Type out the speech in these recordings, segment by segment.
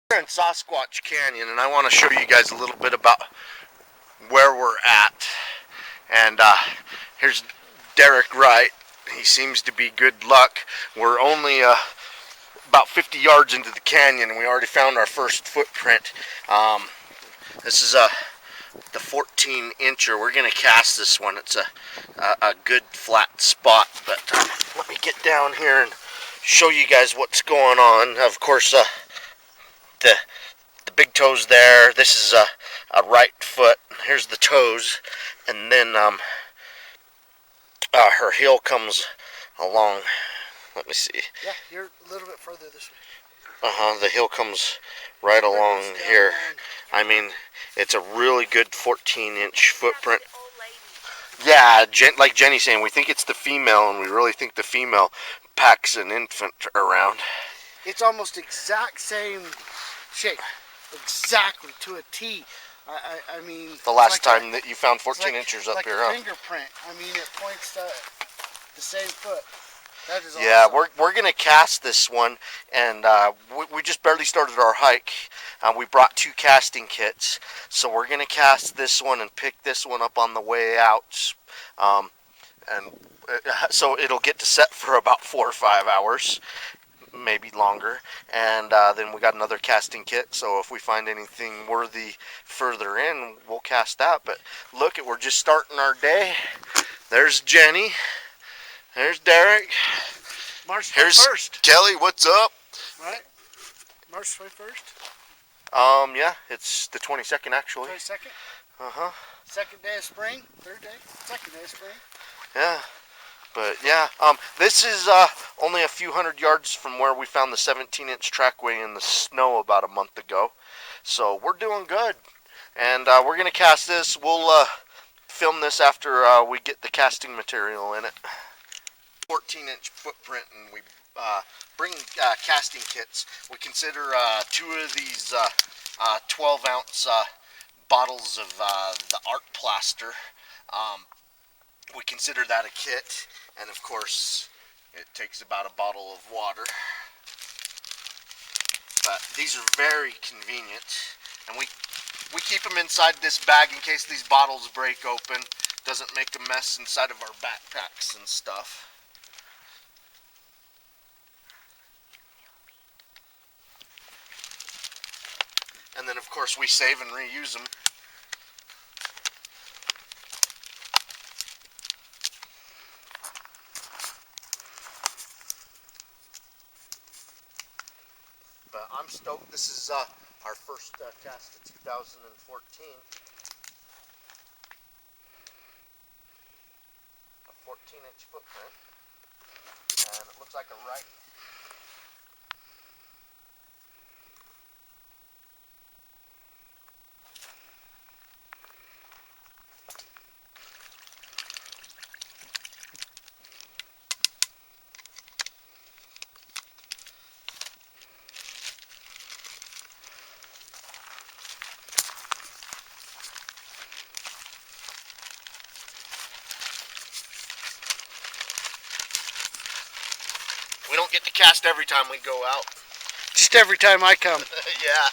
We're in Sasquatch Canyon, and I want to show you guys a little bit about where we're at. And here's Derek Wright. He seems to be good luck. We're only about 50 yards into the canyon, and we already found our first footprint. This is the 14-incher. We're going to cast this one. It's a good flat spot. But let me get down here and show you guys what's going on. Of course, the big toes there. This is a right foot. Here's the toes, and then her heel comes along. Let me see. Yeah, you're a little bit further this way. The heel comes right along here. I mean, it's a really good 14-inch footprint. Yeah, like Jenny's saying, we think it's the female, and we really think the female packs an infant around. It's almost exact same shape, exactly to a T. I mean, the last like time that you found 14 inches up like here, huh? Fingerprint. I mean, it points to the same foot. That is awesome. Yeah, we're gonna cast this one, and we just barely started our hike. We brought 2 casting kits, so we're gonna cast this one and pick this one up on the way out, so it'll get to set for about 4 or 5 hours, maybe longer. And then we got another casting kit, so if we find anything worthy further in, we'll cast that. But look, we're just starting our day. There's Jenny. There's Derek. March 21st. Here's Kelly. What's up? Right? March 21st? Yeah, it's the 22nd actually. 22nd? Uh-huh. Second day of spring? Third day? Second day of spring? Yeah. But yeah, this is only a few hundred yards from where we found the 17-inch trackway in the snow about a month ago. So we're doing good. And we're going to cast this. We'll film this after we get the casting material in it. 14-inch footprint, and we bring casting kits. We consider 2 of these 12-ounce bottles of the art plaster. We consider that a kit, and of course it takes about a bottle of water. But these are very convenient, and we keep them inside this bag in case these bottles break open. Doesn't make a mess inside of our backpacks and stuff. And then of course we save and reuse them. But I'm stoked. This is our first cast of 2014. A 14-inch footprint. And it looks like a right. We don't get to cast every time we go out. Just every time I come. Yeah.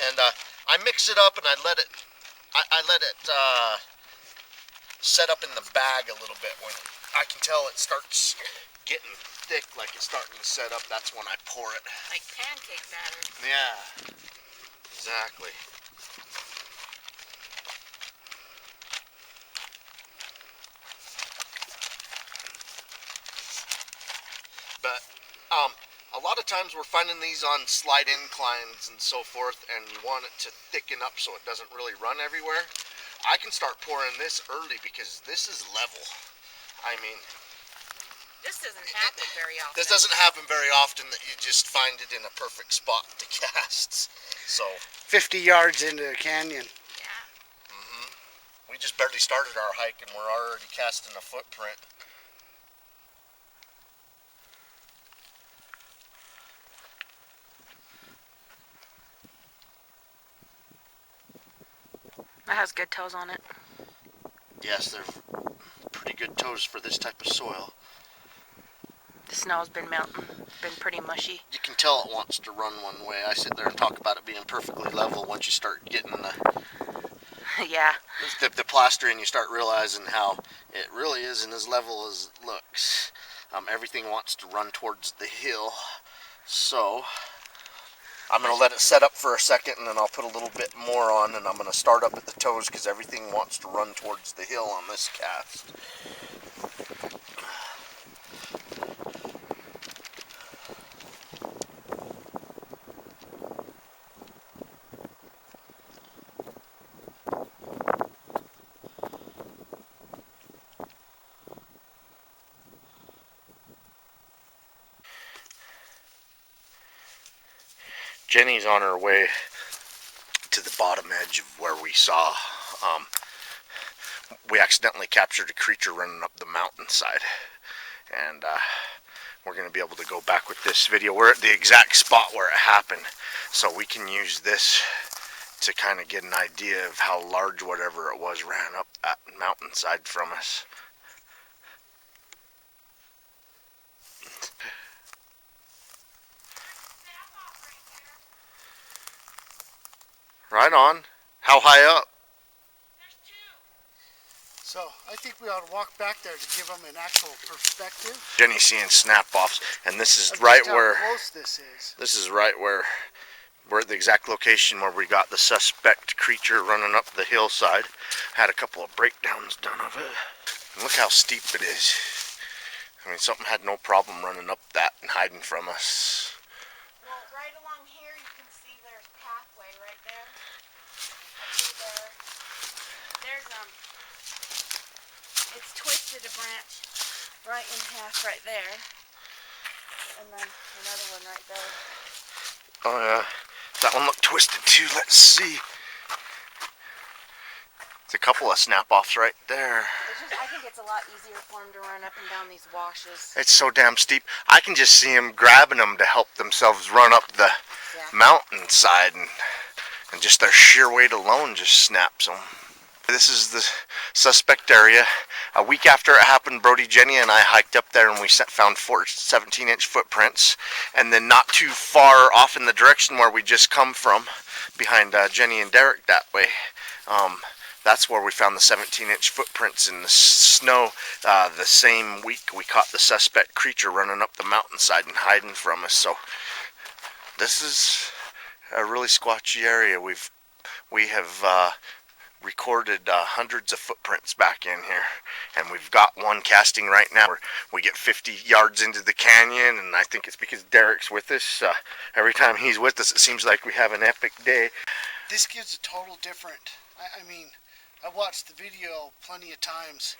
And I mix it up and I let it set up in the bag a little bit. When I can tell it starts getting thick, like it's starting to set up, that's when I pour it. Like pancake batter. Yeah, exactly. But a lot of times we're finding these on slight inclines and so forth, and you want it to thicken up so it doesn't really run everywhere. I can start pouring this early because this is level. I mean, this doesn't happen very often. This doesn't happen very often that you just find it in a perfect spot to cast. So 50 yards into the canyon. Yeah. We just barely started our hike and we're already casting a footprint. That has good toes on it. Yes, they're pretty good toes for this type of soil. The snow's been melting, been pretty mushy. You can tell it wants to run one way. I sit there and talk about it being perfectly level. Once you start getting Yeah. the plastering, you start realizing how it really isn't as level as it looks. Everything wants to run towards the hill. So I'm going to let it set up for a second, and then I'll put a little bit more on, and I'm going to start up at the toes because everything wants to run towards the hill on this cast. Jenny's on her way to the bottom edge of where we saw. We accidentally captured a creature running up the mountainside, and we're going to be able to go back with this video. We're at the exact spot where it happened, so we can use this to kind of get an idea of how large whatever it was ran up that mountainside from us. Right on. How high up? So I think we ought to walk back there to give them an actual perspective. Jenny's seeing snap-offs, and this is of right just how where close this is. This is right where we're at the exact location where we got the suspect creature running up the hillside. Had a couple of breakdowns done of it. And look how steep it is. I mean, something had no problem running up that and hiding from us. Well, right along here you can see there's pathway right there. Up through there. There's it's twisted a branch right in half right there. And then another one right there. Oh yeah, that one looked twisted too. Let's see. It's a couple of snap-offs right there. I think it's a lot easier for them to run up and down these washes. It's so damn steep. I can just see them grabbing them to help themselves run up the mountainside, and just their sheer weight alone just snaps them. This is the suspect area. A week after it happened, Brody, Jenny, and I hiked up there, and we found 4 17-inch footprints. And then not too far off in the direction where we just come from, behind Jenny and Derek that way, that's where we found the 17-inch footprints in the snow. The same week we caught the suspect creature running up the mountainside and hiding from us. So this is a really squatchy area. We have recorded hundreds of footprints back in here, and we've got one casting right now where we get 50 yards into the canyon, and I think it's because Derek's with us. Every time he's with us, it seems like we have an epic day. This gives a total different. I mean, I watched the video plenty of times,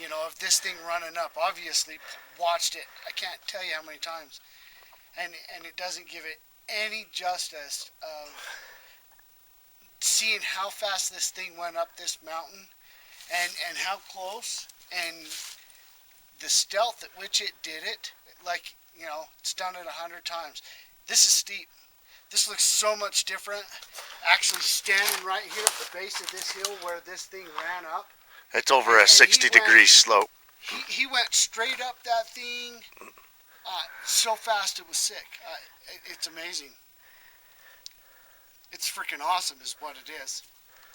you know, of this thing running up. Obviously, watched it. I can't tell you how many times, and it doesn't give it any justice of seeing how fast this thing went up this mountain, and how close, and the stealth at which it did it. Like, you know, it's done it 100 times. This is steep. This looks so much different. Actually standing right here at the base of this hill where this thing ran up. It's over a 60-degree slope. He went straight up that thing so fast it was sick. It's amazing. It's freaking awesome is what it is.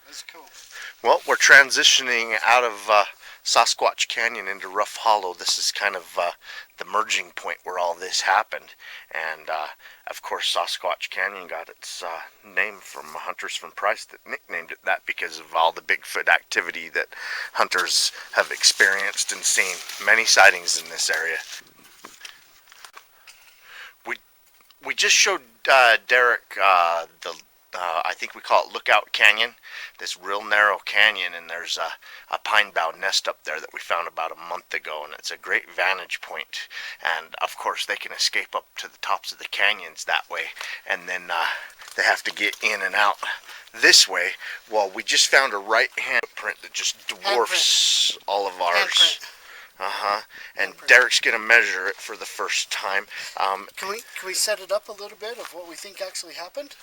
It's cool. Well, we're transitioning out of Sasquatch Canyon into Rough Hollow. This is kind of the merging point where all this happened. And, of course, Sasquatch Canyon got its name from hunters from Price that nicknamed it that because of all the Bigfoot activity that hunters have experienced and seen. Many sightings in this area. We just showed Derek I think we call it Lookout Canyon, this real narrow canyon, and there's a pine bough nest up there that we found about a month ago, and it's a great vantage point. And of course they can escape up to the tops of the canyons that way, and then they have to get in and out this way. Well, we just found a right hand print that just dwarfs all of ours. And Derek's gonna measure it for the first time. Can we set it up a little bit of what we think actually happened?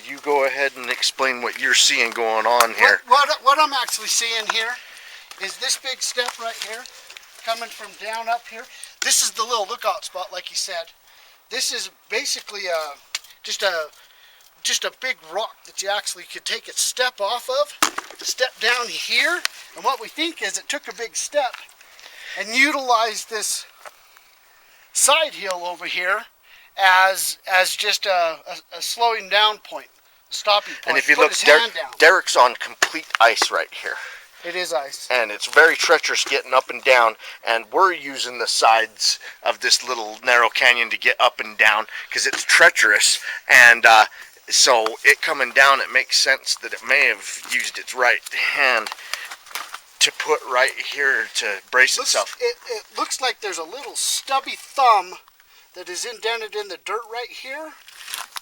You go ahead and explain what you're seeing going on here. What I'm actually seeing here is this big step right here, coming from down up here. this is the little lookout spot, like you said. This is basically just a big rock that you actually could take a step off of, step down here, and what we think is it took a big step and utilized this side hill over here as just a slowing down point, a stopping point. And if you Put look, his hand down. Derek's on complete ice right here. It is ice. And it's very treacherous getting up and down, and we're using the sides of this little narrow canyon to get up and down because it's treacherous, and so it coming down, it makes sense that it may have used its right hand to put right here to brace itself. It looks like there's a little stubby thumb that is indented in the dirt right here,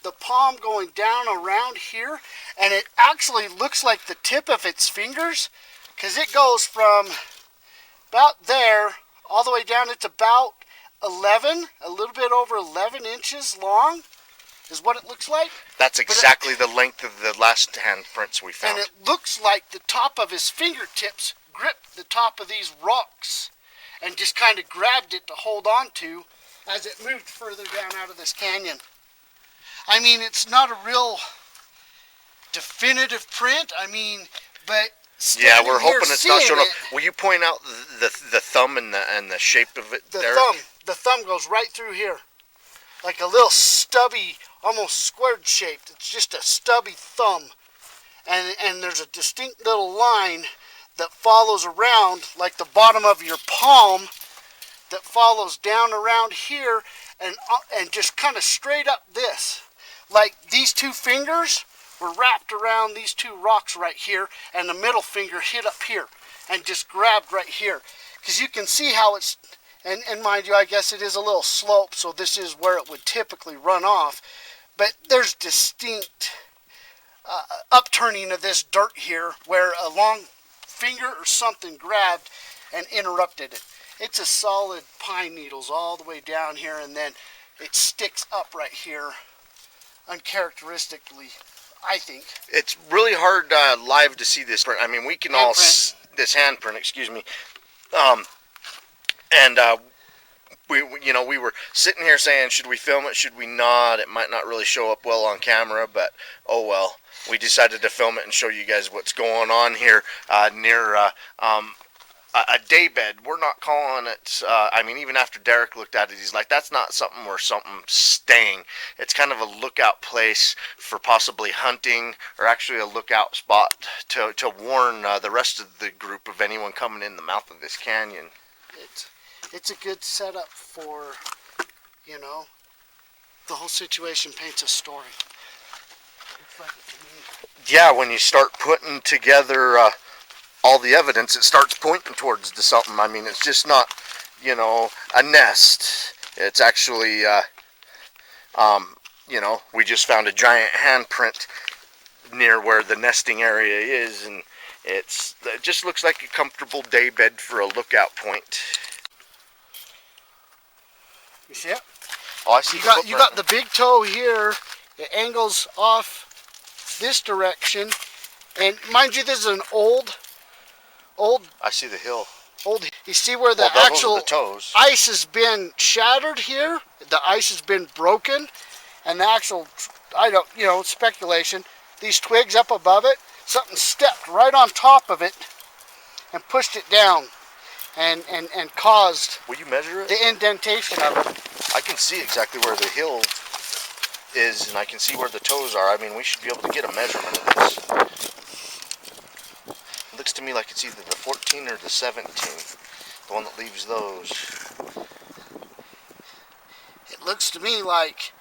the palm going down around here, and it actually looks like the tip of its fingers, because it goes from about there all the way down. It's about 11, a little bit over 11 inches long is what it looks like. That's exactly the length of the last handprints we found. And it looks like the top of his fingertips gripped the top of these rocks and just kind of grabbed it to hold on to as it moved further down out of this canyon. I mean, it's not a real definitive print, but yeah, we're hoping it's not showing up. It, will you point out the thumb and the shape of it, Derek? The thumb goes right through here, like a little stubby, almost squared shaped. It's just a stubby thumb, and there's a distinct little line that follows around, like the bottom of your palm, that follows down around here and just kind of straight up this. Like these two fingers were wrapped around these two rocks right here, and the middle finger hit up here and just grabbed right here. Because you can see how it's, and mind you, I guess it is a little slope, so this is where it would typically run off. But there's distinct upturning of this dirt here where a long finger or something grabbed and interrupted it. It's a solid pine needles all the way down here, and then it sticks up right here uncharacteristically, I think. It's really hard live to see this print. I mean, we can all this handprint, excuse me. We were sitting here saying, should we film it? Should we not? It might not really show up well on camera, but oh well. We decided to film it and show you guys what's going on here near a daybed. We're not calling it, even after Derek looked at it, he's like, that's not something where something's staying. It's kind of a lookout place for possibly hunting, or actually a lookout spot to warn the rest of the group of anyone coming in the mouth of this canyon. It's a good setup for, the whole situation paints a story. Yeah, when you start putting together all the evidence, it starts pointing towards to something. I mean, it's just not, a nest. It's actually, we just found a giant handprint near where the nesting area is, and it just looks like a comfortable daybed for a lookout point. You see it? Oh, I see. You got the big toe here. It angles off this direction, and mind you, this is an old. I see the hill. You see where the actual ice has been shattered here. The ice has been broken, and the actual, speculation. These twigs up above it, something stepped right on top of it and pushed it down, and caused. Will you measure it? The indentation of it. I can see exactly where the hill is, and I can see where the toes are. I mean, we should be able to get a measurement of this. It looks to me like it's either the 14 or the 17, the one that leaves those. It looks to me like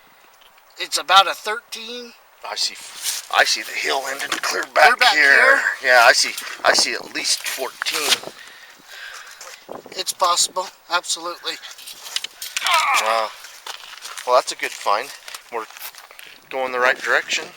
it's about a 13. I see the hill ending clear back here. Yeah, I see at least 14. It's possible, absolutely. Well, that's a good find. We're going the right direction.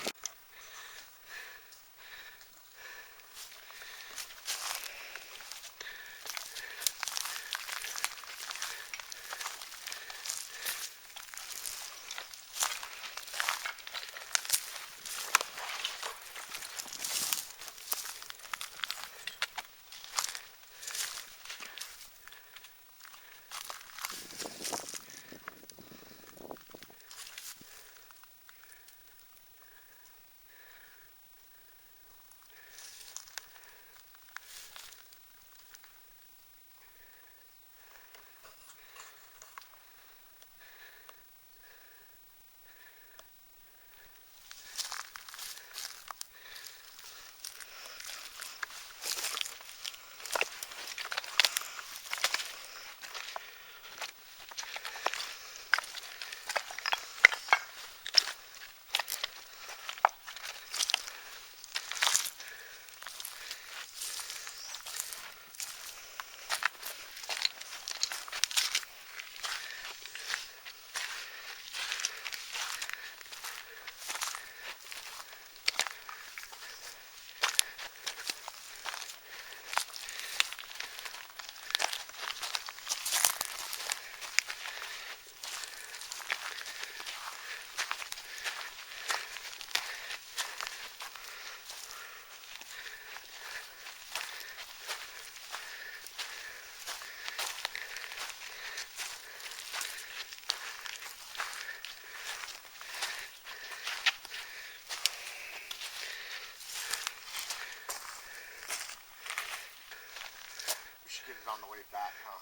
it on the way back, huh?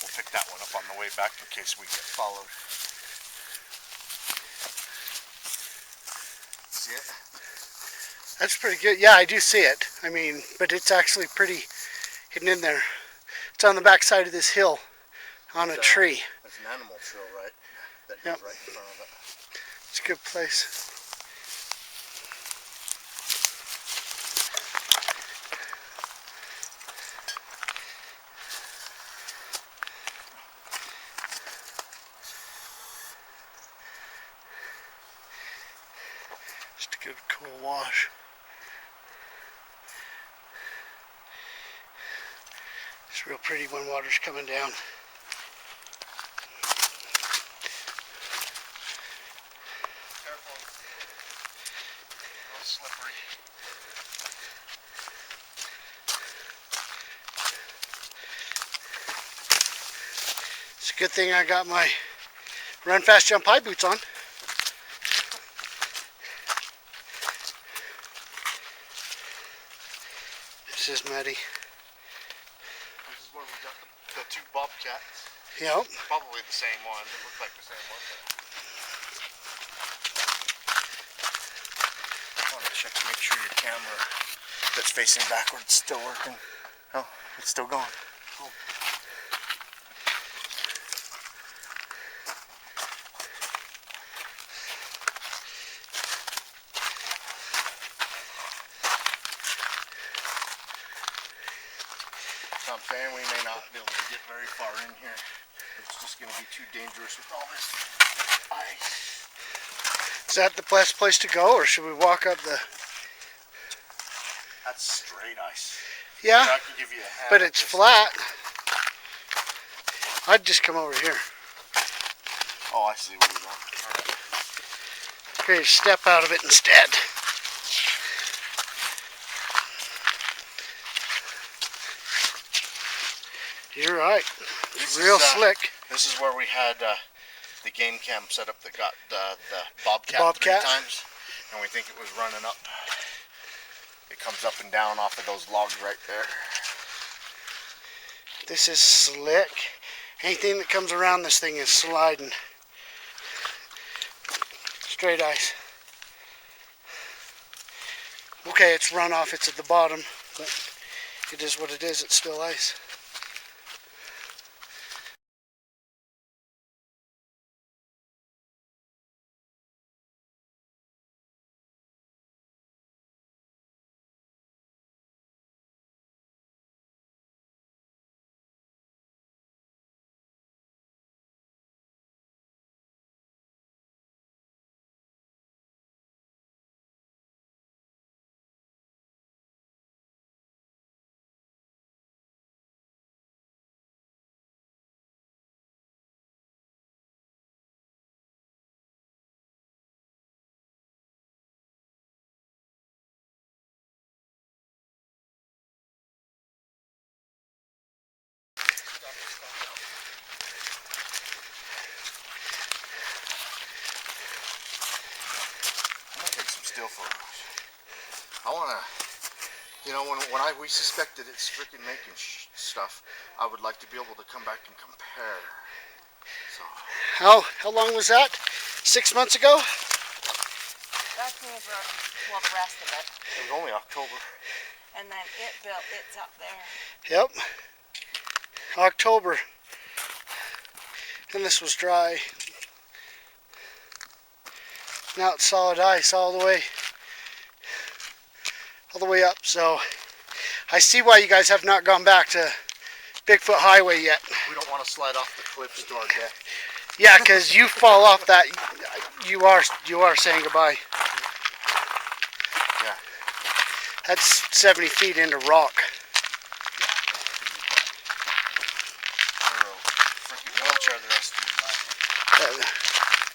We'll pick that one up on the way back in case we get followed. See it? That's pretty good. Yeah, I do see it. I mean, but it's actually pretty hidden in there. It's on the back side of this hill on a tree. That's an animal trail, right? That goes right in front of it. It's a good place. Just a good cool wash. It's real pretty when water's coming down. Careful. Real slippery. It's a good thing I got my run fast jump high boots on. This is muddy. This is where we got the two bobcats. Yep. Probably the same one. They look like the same one. I want to check to make sure your camera that's facing backwards is still working. Oh, it's still going. Cool. So I'm saying we may not be able to get very far in here. It's just going to be too dangerous with all this ice. Is that the best place to go, or should we walk up the... That's straight ice. Yeah, I can give you a hand but at it's this. flat. I'd just come over here. Oh, I see where you're going. All right. Okay, step out of it instead. You're right. It's real slick. This is where we had the game cam set up that got the bobcat, Bobcat? 3 times, and we think it was running up. It comes up and down off of those logs right there. This is slick. Anything that comes around this thing is sliding. Straight ice. Okay, it's runoff. It's at the bottom, but it is what it is. It's still ice. I'm gonna take some still photos. I wanna, you know, when we suspected it's freaking making stuff, I would like to be able to come back and compare. So. How long was that? 6 months ago? That's me for, well, the rest of it. It was only October. And then it's up there. Yep. October. And this was dry. Now it's solid ice all the way up. So I see why you guys have not gone back to Bigfoot Highway yet. We don't want to slide off the cliffs to our death. Yeah, because you fall off that, you are saying goodbye. Yeah. That's 70 feet into rock. Freaking wheelchair the rest of your life.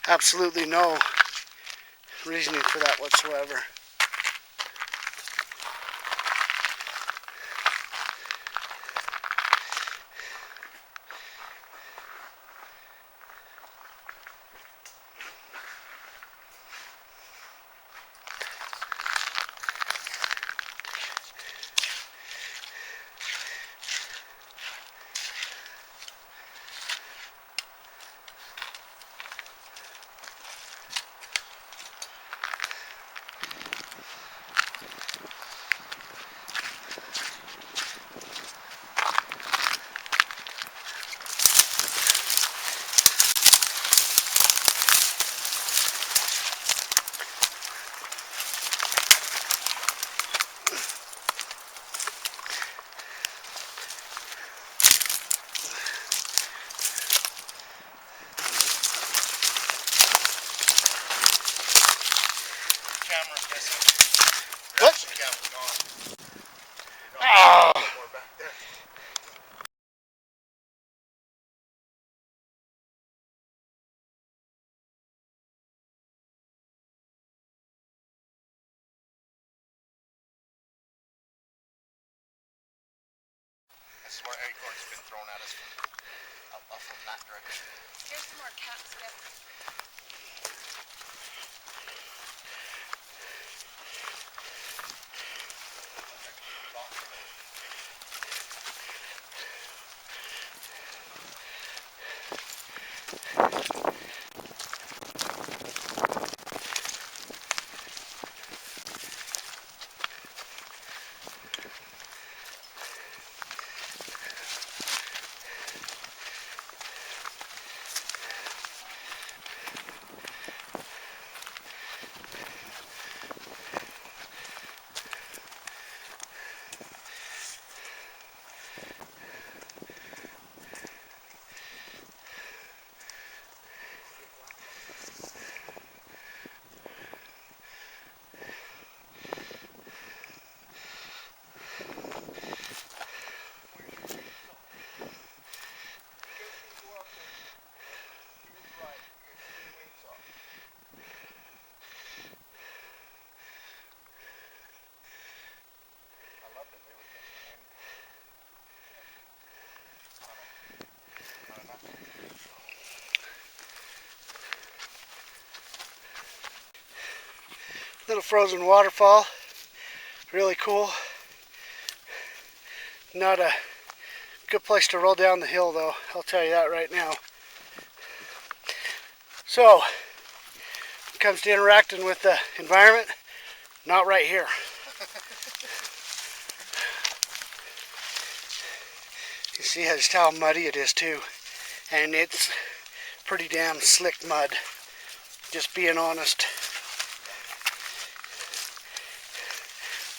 Absolutely no reasoning for that whatsoever. Camera's missing. What? The camera's gone. Ah! More back there. This is where acorns been thrown at us from that direction. Here's some more capsicum. Little frozen waterfall. Really cool. Not a good place to roll down the hill though, I'll tell you that right now. So, when it comes to interacting with the environment, not right here. You see just how muddy it is too. And it's pretty damn slick mud. Just being honest.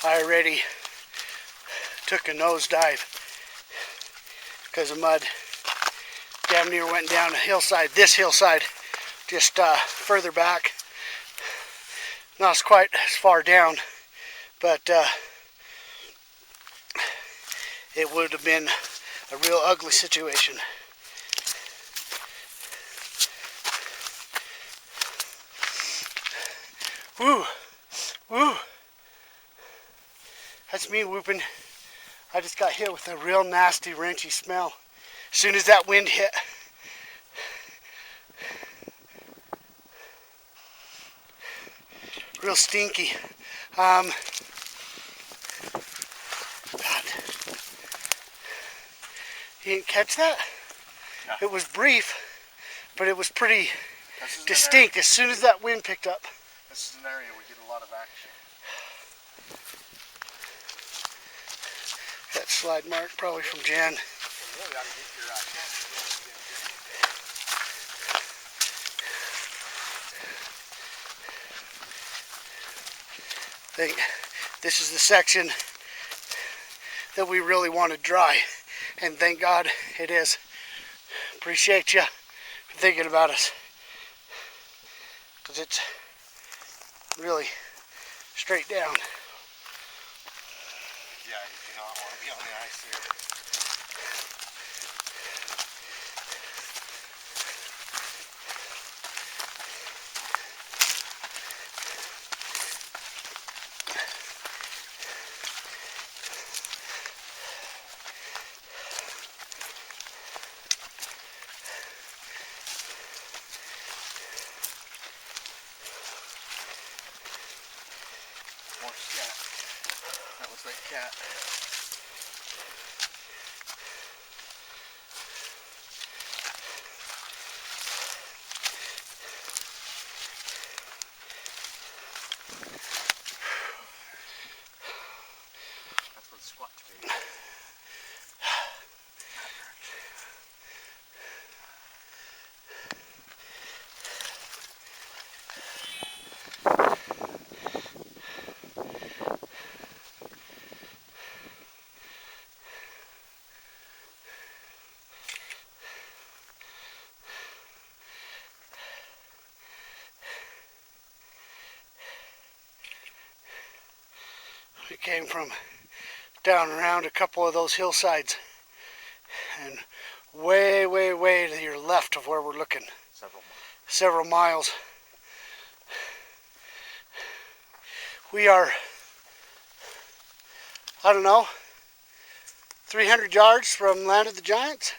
I already took a nosedive because of mud. Damn near went down a hillside. This hillside, just further back. Not as quite as far down, but it would have been a real ugly situation. Woo, woo. That's me whooping. I just got hit with a real nasty, wrenchy smell. As soon as that wind hit. Real stinky. God. You didn't catch that? No. It was brief, but it was pretty distinct as soon as that wind picked up. This is an area we get a lot of action. That slide mark probably from Jan. So really ought to get your camera going I think this is the section that we really wanted dry, and thank God it is. Appreciate you for thinking about us, because it's really straight down. Yeah, you do not want to be on the ice here. cat. That's what Sasquatch baby. We came from down around a couple of those hillsides and way, way, way to your left of where we're looking. Several miles. We are, I don't know, 300 yards from Land of the Giants.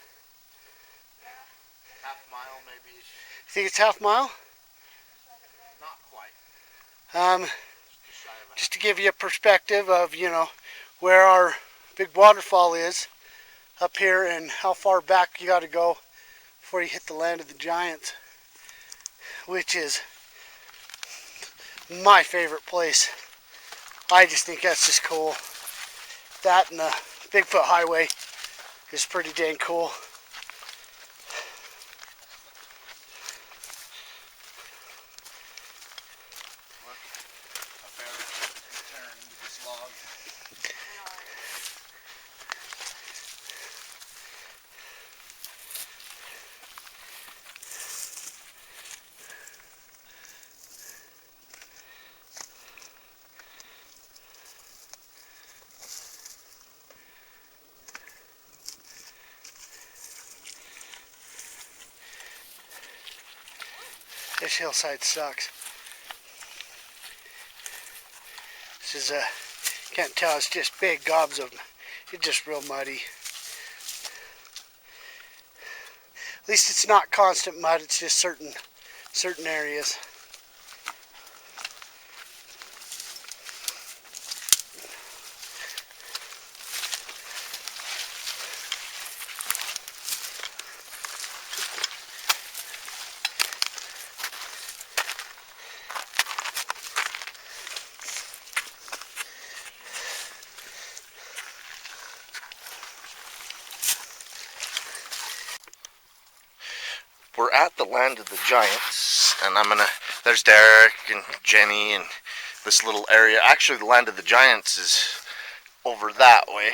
Half mile maybe. You think it's half mile? Not quite. Just to give you a perspective of, where our big waterfall is up here and how far back you got to go before you hit the Land of the Giants, which is my favorite place. I just think that's just cool. That and the Bigfoot Highway is pretty dang cool. This hillside sucks. This is can't tell, it's just big gobs of, it's just real muddy. At least it's not constant mud, it's just certain areas. We're at the Land of the Giants, and there's Derek and Jenny and this little area. Actually, the Land of the Giants is over that way,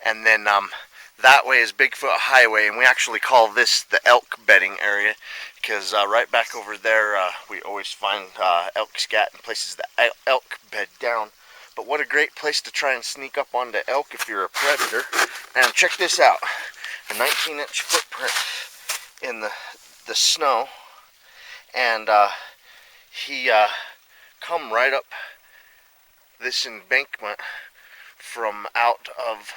and then that way is Bigfoot Highway, and we actually call this the elk bedding area, because right back over there we always find elk scat in places that elk bed down. But what a great place to try and sneak up onto elk if you're a predator. And check this out, a 19-inch footprint in the snow, and he come right up this embankment from out of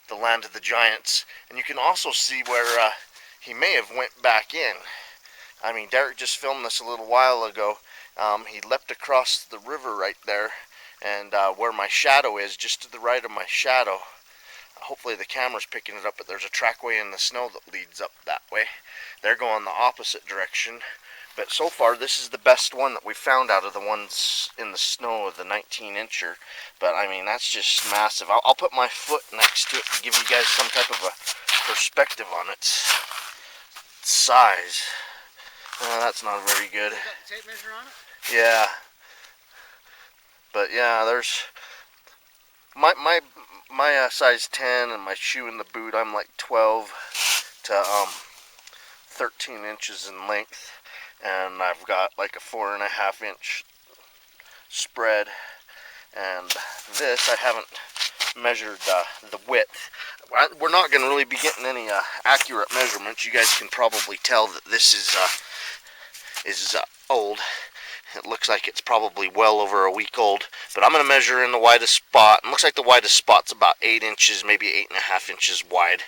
the Land of the Giants, and you can also see where he may have went back in. I mean, Derek just filmed this a little while ago. He leapt across the river right there, and where my shadow is, just to the right of my shadow, hopefully the camera's picking it up, but there's a trackway in the snow that leads up that way. They're going the opposite direction, but so far this is the best one that we found out of the ones in the snow of the 19-incher. But I mean, that's just massive. I'll put my foot next to it to give you guys some type of a perspective on its size. That's not very good. You got the tape measure on it? Yeah. But yeah, there's my size 10 and my shoe in the boot, I'm like 12 to 13 inches in length, and I've got like a 4.5 inch spread. And this, I haven't measured the width. We're not going to really be getting any accurate measurements. You guys can probably tell that this is old. It looks like it's probably well over a week old, but I'm going to measure in the widest spot. It looks like the widest spot's about 8 inches, maybe 8.5 inches wide.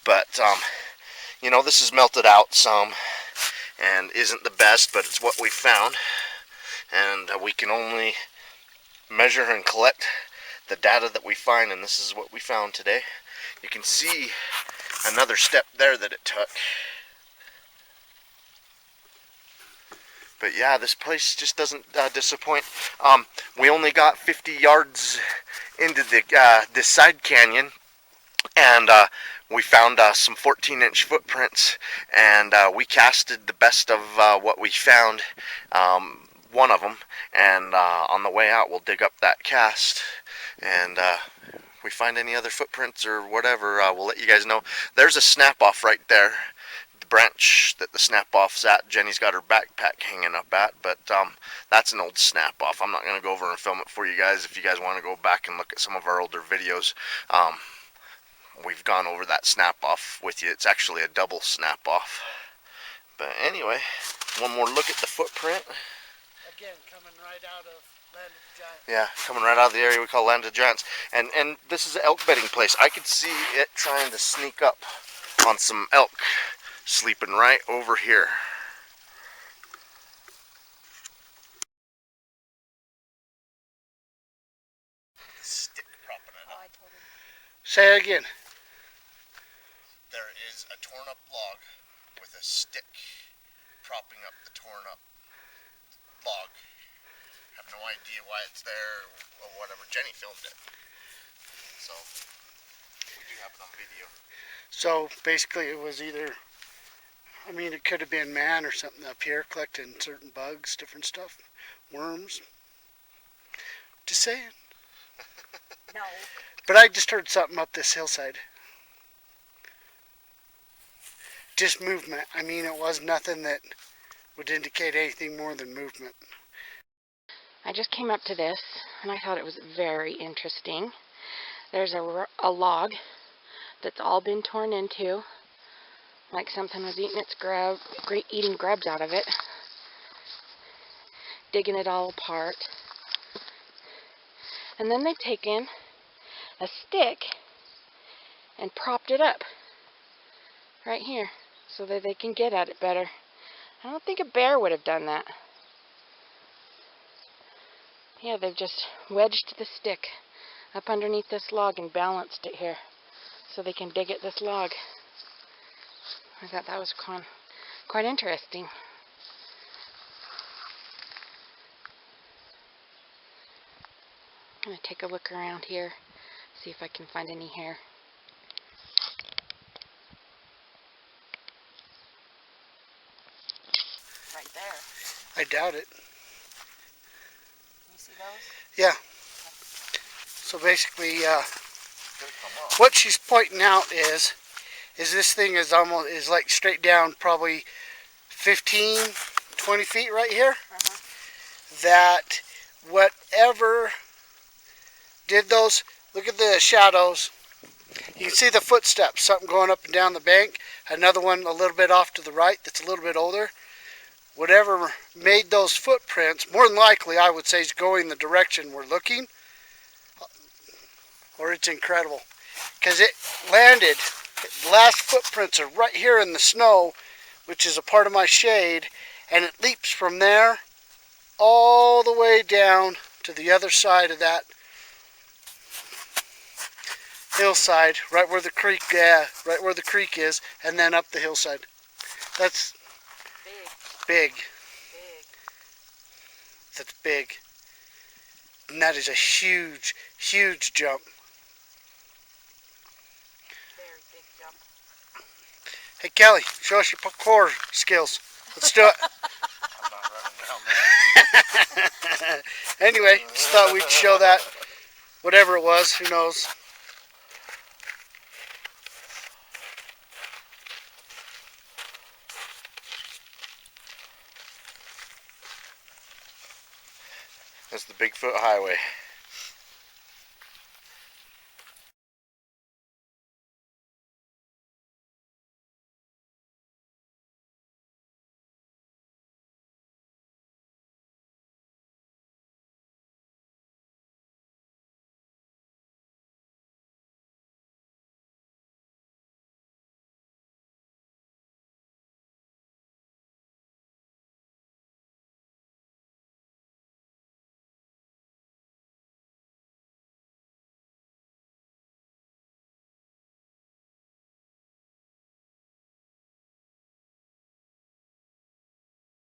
But, you know, this is melted out some and isn't the best, but it's what we found. And we can only measure and collect the data that we find, and this is what we found today. You can see another step there that it took. But yeah, this place just doesn't disappoint. We only got 50 yards into this side canyon, and we found some 14-inch footprints, and we casted the best of what we found, one of them, and on the way out we'll dig up that cast, and if we find any other footprints or whatever, we'll let you guys know. There's a snap-off right there, the branch that the snap-off's at. Jenny's got her backpack hanging up at, but that's an old snap-off. I'm not going to go over and film it for you guys. If you guys want to go back and look at some of our older videos, we've gone over that snap-off with you. It's actually a double snap-off. But anyway, one more look at the footprint. Again, coming right out of Land of the Giants. Yeah, coming right out of the area we call Land of the Giants. And this is an elk bedding place. I could see it trying to sneak up on some elk sleeping right over here. Stick propping it up. Say it again. There is a torn up log with a stick propping up the torn up log. Have no idea why it's there or whatever. Jenny filmed it, so we do have it on video. So basically it was either, I mean, it could have been man or something up here collecting certain bugs, different stuff, worms. Just saying. No. But I just heard something up this hillside. Just movement. I mean, it was nothing that would indicate anything more than movement. I just came up to this and I thought it was very interesting. There's a log that's all been torn into, like something was eating eating grubs out of it, digging it all apart. And then they've taken a stick and propped it up right here so that they can get at it better. I don't think a bear would have done that. Yeah, they've just wedged the stick up underneath this log and balanced it here so they can dig at this log. I thought that was quite interesting. I'm going to take a look around here, see if I can find any hair. Right there. I doubt it. You see those? Yeah. So basically, what she's pointing out is this thing is like straight down, probably 15, 20 feet right here. That whatever did those, look at the shadows. You can see the footsteps, something going up and down the bank. Another one a little bit off to the right that's a little bit older. Whatever made those footprints, more than likely I would say is going the direction we're looking, or it's incredible. Because it landed, the last footprints are right here in the snow, which is a part of my shade, and it leaps from there all the way down to the other side of that hillside, right where the creek, right where the creek is, and then up the hillside. That's big. That's big. And that is a huge, huge jump. Very big jump. Hey Kelly, show us your parkour skills. Let's do it. I'm not running down there. Anyway, just thought we'd show that. Whatever it was, who knows. That's the Bigfoot Highway.